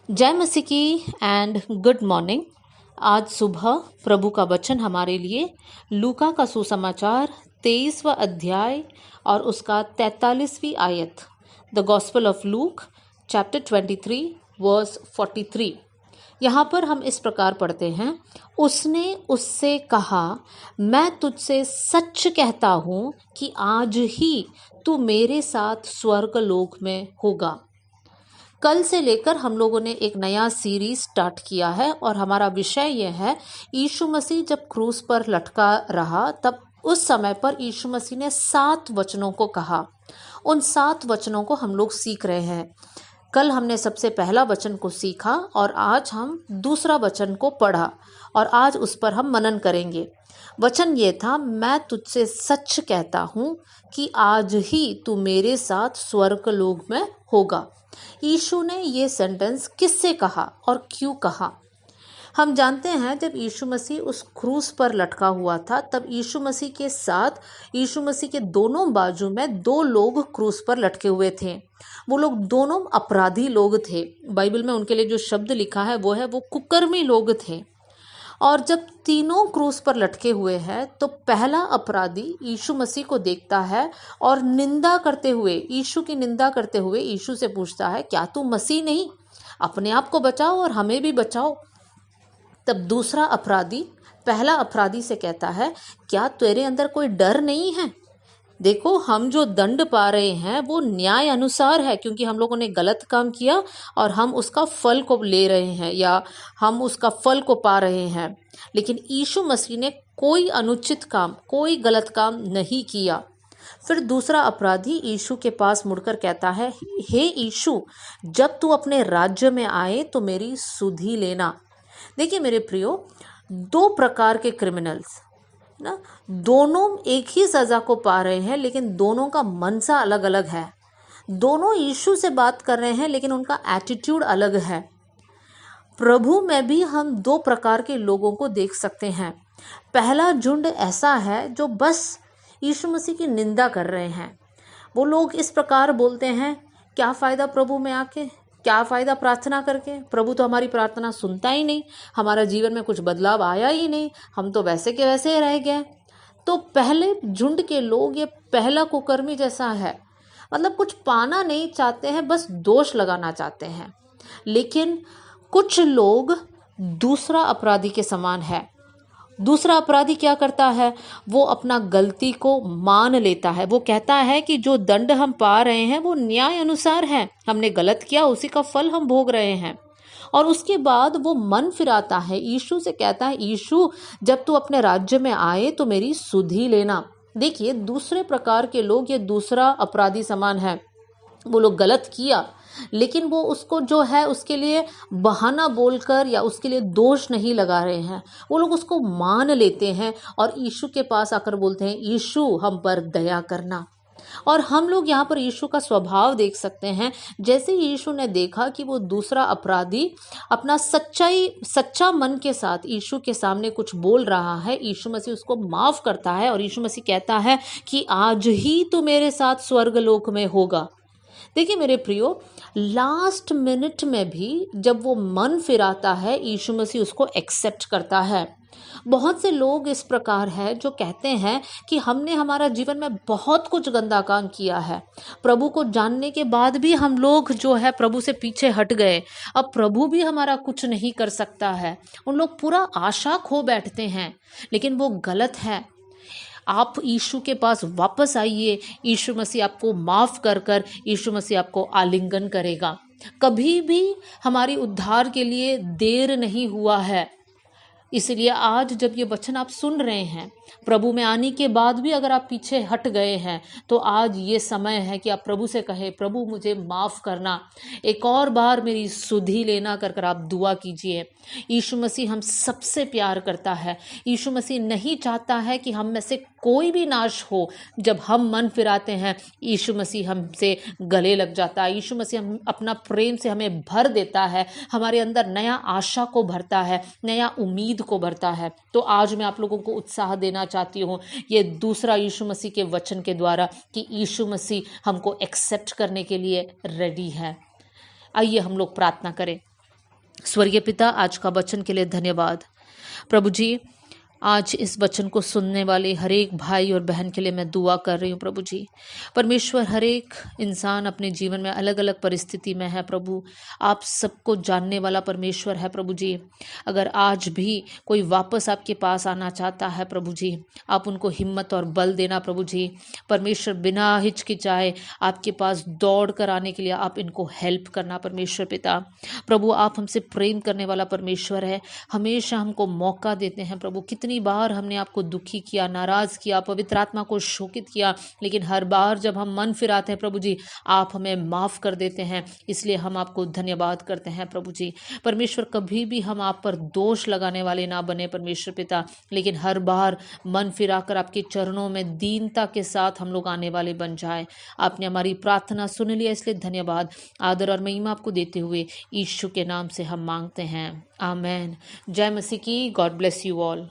जय मसीह की and good morning. आज सुबह प्रभु का वचन हमारे लिए लूका का सुसमाचार 23वां अध्याय और उसका 43वीं आयत, the gospel of Luke chapter 23 verse 43। यहाँ पर हम इस प्रकार पढ़ते हैं, उसने उससे कहा, मैं तुझसे सच कहता हूँ कि आज ही तू मेरे साथ स्वर्गलोक में होगा। कल से लेकर हम लोगों ने एक नया सीरीज स्टार्ट किया है और हमारा विषय यह है, यीशु मसीह जब क्रूस पर लटका रहा तब उस समय पर यीशु मसीह ने 7 वचनों को कहा। उन 7 वचनों को हम लोग सीख रहे हैं। कल हमने सबसे पहला वचन को सीखा और आज हम दूसरा वचन को पढ़ा और आज उस पर हम मनन करेंगे। वचन ये था, मैं तुझसे सच कहता हूँ कि आज ही तू मेरे साथ स्वर्गलोक में होगा। यीशु ने ये सेंटेंस किससे कहा और क्यों कहा? हम जानते हैं जब यीशु मसीह उस क्रूस पर लटका हुआ था तब यीशु मसीह के साथ यीशु मसीह के दोनों बाजू में 2 लोग क्रूस पर लटके हुए थे। वो लोग दोनों अपराधी लोग थे। बाइबल में उनके लिए जो शब्द लिखा है वो कुकर्मी लोग थे। और जब तीनों क्रूस पर लटके हुए हैं तो पहला अपराधी यीशु मसीह को देखता है और निंदा करते हुए, यीशु की निंदा करते हुए यीशु से पूछता है, क्या तू मसीह नहीं? अपने आप को बचाओ और हमें भी बचाओ। तब दूसरा अपराधी पहला अपराधी से कहता है, क्या तेरे अंदर कोई डर नहीं है? देखो, हम जो दंड पा रहे हैं वो न्याय अनुसार है, क्योंकि हम लोगों ने गलत काम किया और हम उसका फल को ले रहे हैं या हम उसका फल को पा रहे हैं। लेकिन यीशु मसीह ने कोई अनुचित काम, कोई गलत काम नहीं किया। फिर दूसरा अपराधी यीशु के पास मुड़कर कहता है, हे यीशु, जब तू अपने राज्य में आए तो मेरी सुधि लेना। देखिए मेरे प्रियो, 2 प्रकार के क्रिमिनल्स ना, दोनों एक ही सजा को पा रहे हैं लेकिन दोनों का मनसा अलग अलग है। दोनों यीशु से बात कर रहे हैं लेकिन उनका एटीट्यूड अलग है। प्रभु में भी हम 2 प्रकार के लोगों को देख सकते हैं। पहला झुंड ऐसा है जो बस यीशु मसीह की निंदा कर रहे हैं। वो लोग इस प्रकार बोलते हैं, क्या फ़ायदा प्रभु में आके, क्या फ़ायदा प्रार्थना करके, प्रभु तो हमारी प्रार्थना सुनता ही नहीं, हमारा जीवन में कुछ बदलाव आया ही नहीं, हम तो वैसे के वैसे रह गए। तो पहले झुंड के लोग, ये पहला कुकर्मी जैसा है, मतलब कुछ पाना नहीं चाहते हैं, बस दोष लगाना चाहते हैं। लेकिन कुछ लोग दूसरा अपराधी के समान है। दूसरा अपराधी क्या करता है? वो अपना गलती को मान लेता है। वो कहता है कि जो दंड हम पा रहे हैं वो न्याय अनुसार है, हमने गलत किया, उसी का फल हम भोग रहे हैं। और उसके बाद वो मन फिराता है, यीशु से कहता है, यीशु, जब तू अपने राज्य में आए तो मेरी सुधि लेना। देखिए, दूसरे प्रकार के लोग, ये दूसरा अपराधी समान है। वो लोग गलत किया लेकिन वो उसको जो है उसके लिए बहाना बोलकर या उसके लिए दोष नहीं लगा रहे हैं। वो लोग उसको मान लेते हैं और यीशु के पास आकर बोलते हैं, यीशु, हम पर दया करना। और हम लोग यहाँ पर यीशु का स्वभाव देख सकते हैं। जैसे यीशु ने देखा कि वो दूसरा अपराधी अपना सच्चा मन के साथ यीशु के सामने कुछ बोल रहा है, यीशु मसीह उसको माफ करता है और यीशु मसीह कहता है कि आज ही तू मेरे साथ स्वर्गलोक में होगा। देखिए मेरे प्रियो, लास्ट मिनट में भी जब वो मन फिराता है, यीशु मसीह उसको एक्सेप्ट करता है। बहुत से लोग इस प्रकार है जो कहते हैं कि हमने हमारा जीवन में बहुत कुछ गंदा काम किया है, प्रभु को जानने के बाद भी हम लोग जो है प्रभु से पीछे हट गए, अब प्रभु भी हमारा कुछ नहीं कर सकता है। उन लोग पूरा आशा खो बैठते हैं, लेकिन वो गलत है। आप यीशु के पास वापस आइए, यीशु मसीह आपको माफ़ कर कर यीशु मसीह आपको आलिंगन करेगा। कभी भी हमारी उद्धार के लिए देर नहीं हुआ है। इसलिए आज जब ये वचन आप सुन रहे हैं, प्रभु में आने के बाद भी अगर आप पीछे हट गए हैं तो आज ये समय है कि आप प्रभु से कहें, प्रभु मुझे माफ़ करना, एक और बार मेरी सुधि लेना कर कर आप दुआ कीजिए। यीशु मसीह हम सबसे प्यार करता है। यीशु मसीह नहीं चाहता है कि हम में से कोई भी नाश हो। जब हम मन फिराते हैं, यीशु मसीह हमसे गले लग जाता है। यीशु मसीह हम अपना प्रेम से हमें भर देता है, हमारे अंदर नया आशा को भरता है, नया उम्मीद को भरता है। तो आज मैं आप लोगों को उत्साह देना चाहती हूँ ये दूसरा यीशु मसीह के वचन के द्वारा कि यीशु मसीह हमको एक्सेप्ट करने के लिए रेडी है। आइए हम लोग प्रार्थना करें। स्वर्गीय पिता, आज का वचन के लिए धन्यवाद। प्रभु जी, आज इस वचन को सुनने वाले हर एक भाई और बहन के लिए मैं दुआ कर रही हूँ प्रभु जी। परमेश्वर, हर एक इंसान अपने जीवन में अलग अलग परिस्थिति में है प्रभु। आप सबको जानने वाला परमेश्वर है प्रभु जी। अगर आज भी कोई वापस आपके पास आना चाहता है प्रभु जी, आप उनको हिम्मत और बल देना प्रभु जी। परमेश्वर, बिना हिचकिचाए आपके पास दौड़ कर आने के लिए आप इनको हेल्प करना परमेश्वर पिता। प्रभु, आप हमसे प्रेम करने वाला परमेश्वर है, हमेशा हमको मौका देते हैं प्रभु। कितनी बार हमने आपको दुखी किया, नाराज किया, पवित्र आत्मा को शोकित किया, लेकिन हर बार जब हम मन फिराते हैं प्रभु जी, आप हमें माफ कर देते हैं। इसलिए हम आपको धन्यवाद करते हैं प्रभु जी। परमेश्वर, कभी भी हम आप पर दोष लगाने वाले ना बने परमेश्वर पिता, लेकिन हर बार मन फिराकर आपके चरणों में दीनता के साथ हम लोग आने वाले बन जाए। आपने हमारी प्रार्थना सुन लिया, इसलिए धन्यवाद। आदर और महिमा आपको देते हुए यीशु के नाम से हम मांगते हैं, आमेन। जय मसीह की। God bless you all.